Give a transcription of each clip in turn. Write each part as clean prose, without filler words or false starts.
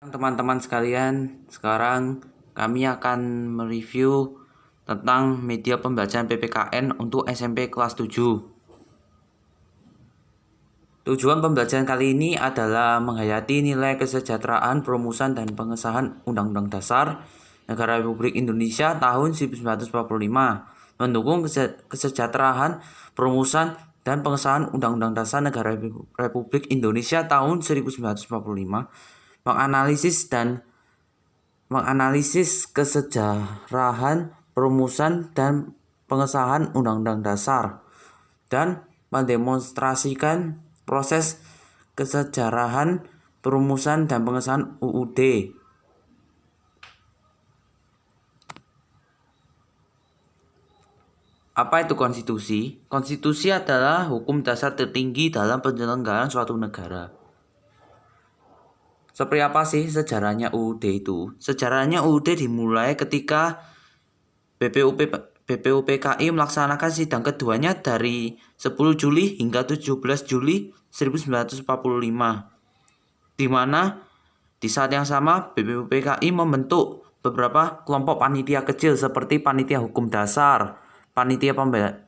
Teman-teman sekalian, sekarang kami akan mereview tentang media pembelajaran PPKN untuk SMP kelas 7. Tujuan pembelajaran kali ini adalah menghayati nilai kesejahteraan, perumusan, dan pengesahan Undang-Undang Dasar Negara Republik Indonesia tahun 1945, mendukung kesejahteraan, perumusan, dan pengesahan Undang-Undang Dasar Negara Republik Indonesia tahun 1945, menganalisis kesejahteraan, perumusan, dan pengesahan Undang-Undang Dasar, dan mendemonstrasikan proses kesejahteraan, perumusan, dan pengesahan UUD. Apa itu konstitusi? Konstitusi adalah hukum dasar tertinggi dalam penyelenggaraan suatu negara. Seperti apa sih sejarahnya UUD itu? Sejarahnya UUD dimulai ketika BPUPKI melaksanakan sidang keduanya dari 10 Juli hingga 17 Juli 1945, di mana di saat yang sama BPUPKI membentuk beberapa kelompok panitia kecil seperti Panitia Hukum Dasar, Panitia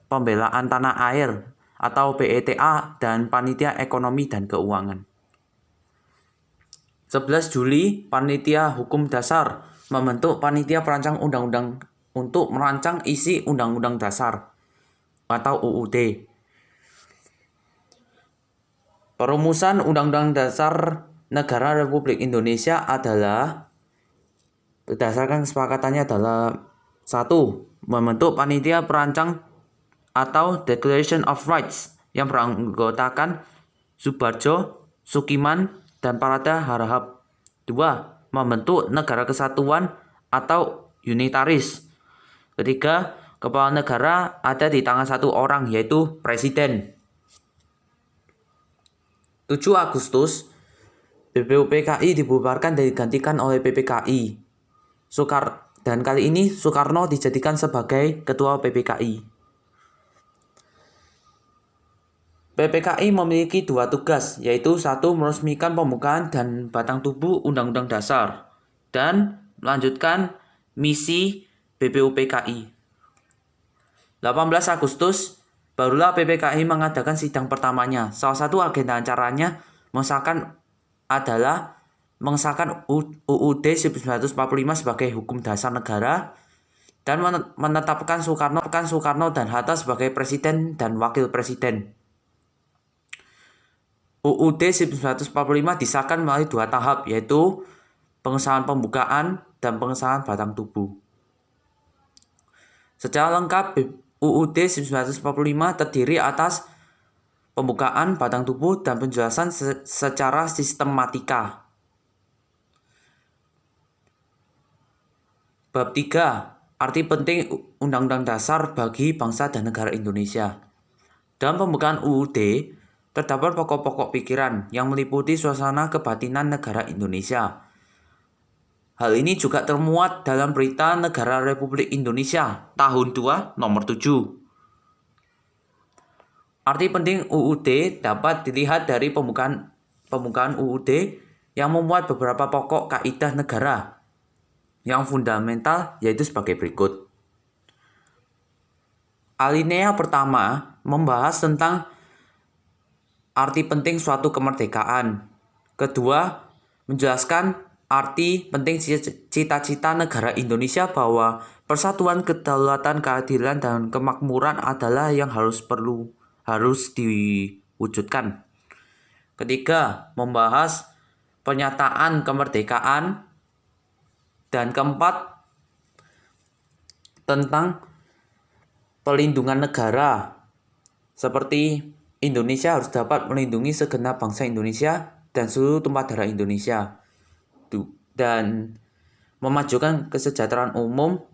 Pembelaan Tanah Air atau PETA, dan Panitia Ekonomi dan Keuangan. 11 Juli, Panitia Hukum Dasar membentuk Panitia Perancang Undang-Undang untuk merancang isi Undang-Undang Dasar atau UUD. Perumusan Undang-Undang Dasar Negara Republik Indonesia adalah berdasarkan kesepakatannya adalah 1. Membentuk Panitia Perancang atau Declaration of Rights yang beranggotakan Soebarjo, Sukiman, dan Parada Harahap. 2. Membentuk Negara Kesatuan atau unitaris. 3. Kepala negara ada di tangan satu orang, yaitu Presiden. 7 Agustus, BPUPKI dibubarkan dan digantikan oleh PPKI. Dan kali ini Soekarno dijadikan sebagai Ketua PPKI. PPKI memiliki 2 tugas, yaitu 1. Meresmikan pembukaan dan batang tubuh Undang-Undang Dasar, dan melanjutkan misi BPUPKI. 18 Agustus, barulah PPKI mengadakan sidang pertamanya. Salah satu agenda acaranya mengesahkan UUD 1945 sebagai hukum dasar negara, dan menetapkan Soekarno dan Hatta sebagai presiden dan wakil presiden. UUD 1945 disahkan melalui 2 tahap, yaitu pengesahan pembukaan dan pengesahan batang tubuh. Secara lengkap, UUD 1945 terdiri atas pembukaan, batang tubuh, dan penjelasan secara sistematika. Bab 3. Arti penting Undang-Undang Dasar bagi bangsa dan negara Indonesia. Dalam pembukaan UUD, terdapat pokok-pokok pikiran yang meliputi suasana kebatinan negara Indonesia. Hal ini juga termuat dalam Berita Negara Republik Indonesia tahun 2 nomor 7. Arti penting UUD dapat dilihat dari pembukaan UUD yang memuat beberapa pokok kaidah negara yang fundamental, yaitu sebagai berikut. Alinea pertama membahas tentang arti penting suatu kemerdekaan. Kedua, menjelaskan arti penting cita-cita negara Indonesia bahwa persatuan, kedaulatan, keadilan, dan kemakmuran adalah yang harus diwujudkan. Ketiga, membahas pernyataan kemerdekaan. Dan keempat, tentang pelindungan negara, seperti Indonesia harus dapat melindungi segenap bangsa Indonesia dan seluruh tumpah darah Indonesia, dan memajukan kesejahteraan umum,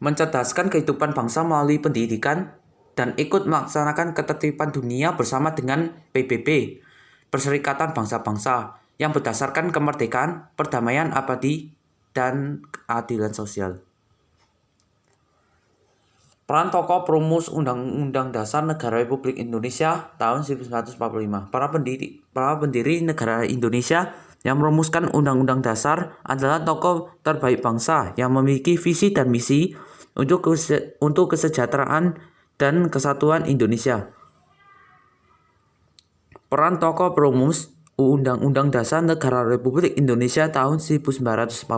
mencerdaskan kehidupan bangsa melalui pendidikan, dan ikut melaksanakan ketertiban dunia bersama dengan PBB, Perserikatan Bangsa-Bangsa, yang berdasarkan kemerdekaan, perdamaian abadi, dan keadilan sosial. Peran tokoh perumus Undang-Undang Dasar Negara Republik Indonesia tahun 1945. Para pendiri negara Indonesia yang merumuskan Undang-Undang Dasar adalah tokoh terbaik bangsa yang memiliki visi dan misi untuk kesejahteraan dan kesatuan Indonesia. Peran tokoh perumus Undang-Undang Dasar Negara Republik Indonesia tahun 1945.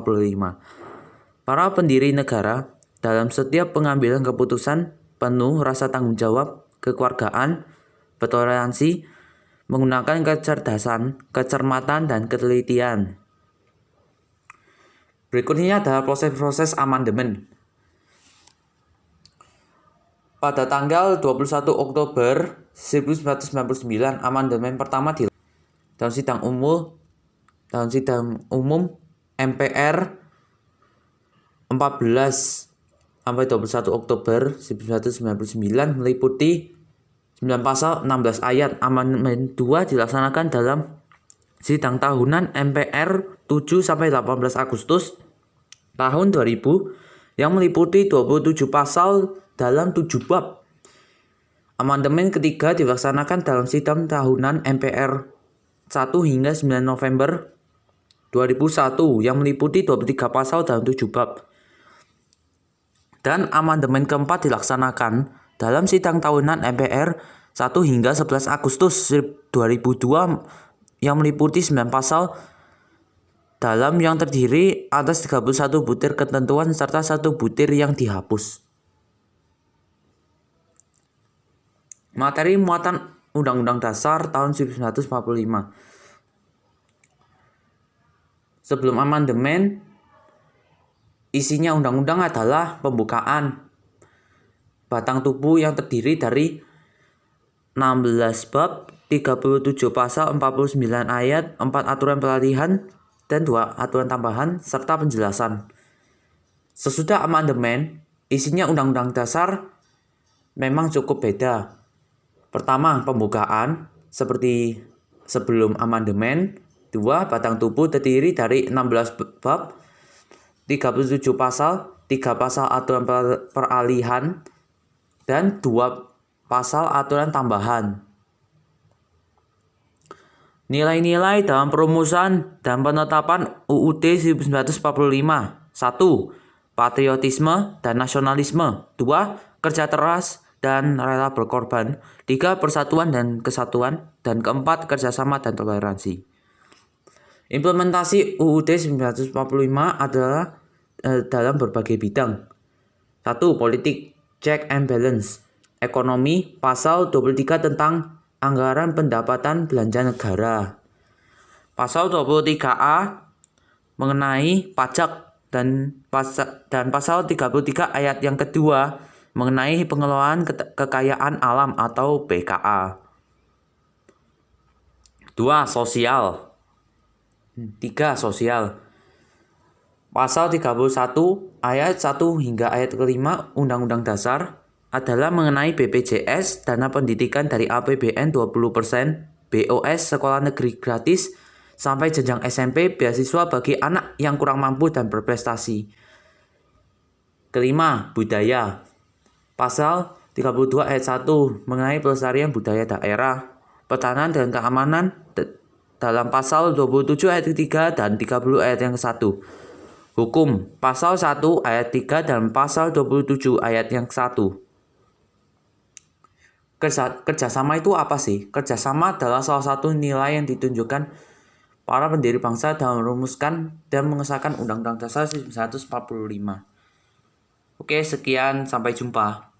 Para pendiri negara dalam setiap pengambilan keputusan penuh rasa tanggung jawab, kekeluargaan, bertoleransi, menggunakan kecerdasan, kecermatan, dan ketelitian. Berikutnya adalah proses-proses amandemen. Pada tanggal 21 Oktober 1999, amandemen pertama dalam sidang umum MPR 14 sampai 21 Oktober 1999 meliputi 9 pasal 16 ayat. Amandemen 2 dilaksanakan dalam sidang tahunan MPR 7 sampai 18 Agustus tahun 2000 yang meliputi 27 pasal dalam 7 bab. Amandemen ketiga dilaksanakan dalam sidang tahunan MPR 1 hingga 9 November 2001 yang meliputi 23 pasal dalam 7 bab. Dan amandemen keempat dilaksanakan dalam sidang tahunan MPR 1 hingga 11 Agustus 2002 yang meliputi 9 pasal dalam yang terdiri atas 31 butir ketentuan serta 1 butir yang dihapus. Materi muatan Undang-Undang Dasar tahun 1945. Sebelum amandemen, isinya undang-undang adalah pembukaan batang tubuh yang terdiri dari 16 bab, 37 pasal, 49 ayat, 4 aturan pelatihan, dan 2 aturan tambahan, serta penjelasan. Sesudah amandemen, isinya Undang-Undang Dasar memang cukup beda. Pertama, pembukaan seperti sebelum amandemen. 2. Batang tubuh terdiri dari 16 bab, 37 pasal, 3 pasal aturan peralihan, dan 2 pasal aturan tambahan. Nilai-nilai dalam perumusan dan penetapan UUD 1945. 1. Patriotisme dan nasionalisme. 2. Kerja keras dan rela berkorban. 3. Persatuan dan kesatuan. Dan keempat, kerjasama dan toleransi. Implementasi UUD 1945 adalah dalam berbagai bidang. 1. Politik, check and balance. Ekonomi, pasal 23 tentang anggaran pendapatan belanja negara. Pasal 23A mengenai pajak dan pasal 33 ayat yang kedua mengenai pengelolaan kekayaan alam atau PKA. 2. Sosial. 3. Sosial. Pasal 31 ayat 1 hingga ayat kelima Undang-Undang Dasar adalah mengenai BPJS, dana pendidikan dari APBN 20%, BOS sekolah negeri gratis sampai jenjang SMP, beasiswa bagi anak yang kurang mampu dan berprestasi. Kelima, budaya. Pasal 32 ayat 1 mengenai pelestarian budaya daerah, pertahanan dan keamanan dalam pasal 27 ayat 3 dan 30 ayat yang ke-1. Hukum, pasal 1 ayat 3 dan pasal 27 ayat yang ke-1. Kerjasama itu apa sih? Kerjasama adalah salah satu nilai yang ditunjukkan para pendiri bangsa dalam merumuskan dan mengesahkan Undang-Undang Dasar 1945. Oke, sekian, sampai jumpa.